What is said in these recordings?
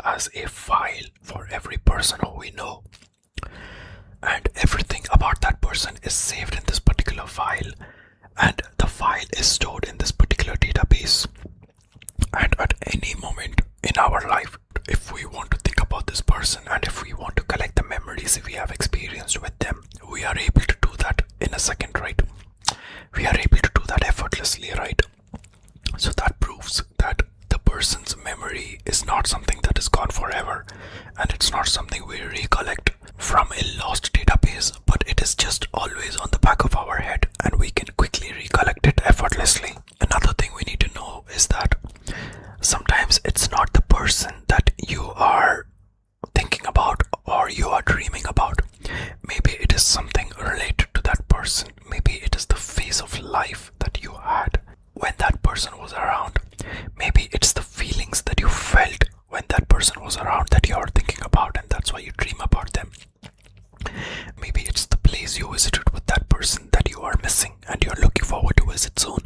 as a file for every person who we know, and everything about that person is saved in this particular file, and the file is stored in this particular database. And at any moment in our life, if we want to think about this person and if we want to collect the memories we have experienced with them, we are able to do that in a second, right? We are able to do that effortlessly, right? So that proves that the person's memory is not something that is gone forever, and it's not something we recollect from a lost database, but it is just always on the back of our head and we can quickly recollect it effortlessly. Another thing we need to know is that sometimes it's not the person that you are thinking about or you are dreaming about. Maybe it is something related to that person. Maybe it is the phase of life that you had when that person was around. Maybe it's the feelings that you felt when that person was around that you are thinking about, and that's why you dream about them. Maybe it's the place you visited with that person that you are missing and you're looking forward to visit soon.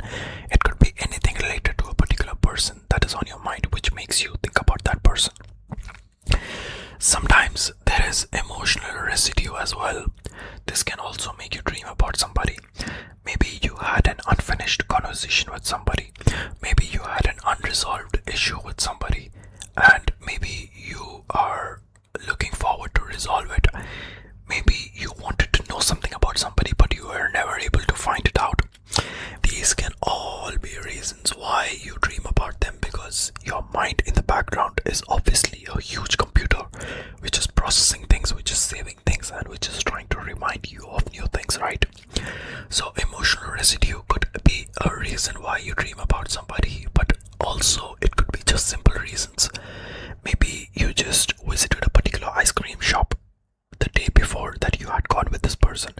It could be anything related to a particular person that is on your mind which makes you think about that person. Sometimes there is emotional residue as well. This can also make you dream about somebody. Maybe you had an unfinished conversation with somebody. Maybe you had an unresolved issue with somebody, and maybe you are looking forward to resolve it. Maybe you wanted to know something about somebody but you were never able to find it out. These can all be reasons why you dream about them, because your mind in the background is obviously a huge computer which is processing things, which is saving things, and which is trying to remind you of new things, right? So emotional residue could be a reason why you dream about somebody, but also it could be just simple reasons. Maybe you just visited a particular ice cream shop the day before that you had gone with this person.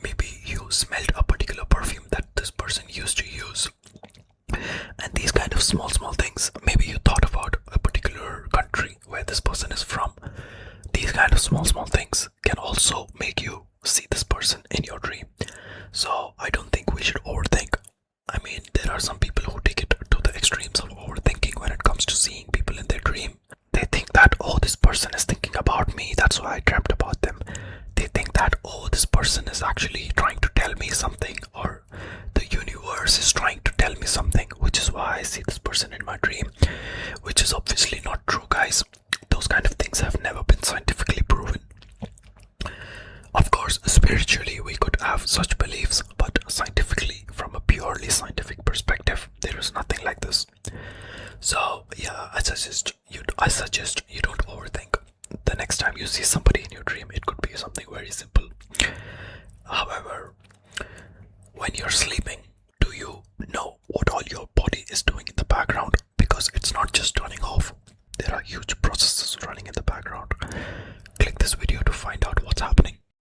Maybe you smelled a particular perfume that this person used to use. And these kind of small things. Maybe you thought about a particular country where this person is from. These kind of small things can also make you see this person in your dream. So I don't think we should overthink. I mean, there are some people who take it to the extremes of overthinking when it comes to seeing people in their dream. They think that, oh, this person is thinking about me, that's why I dreamt about them. They think that, oh, this person is actually trying to tell me something, or the universe is trying to tell me something, which is why I see this person in my dream, which is obviously not true, guys. Those kind of things have never been scientifically proven. Of course, spiritually we could have such beliefs, but scientifically, from a purely scientific perspective, there is nothing like this. So yeah, I suggest you don't overthink. The next time you see somebody in your dream, it could be something very simple. However, when you're sleeping,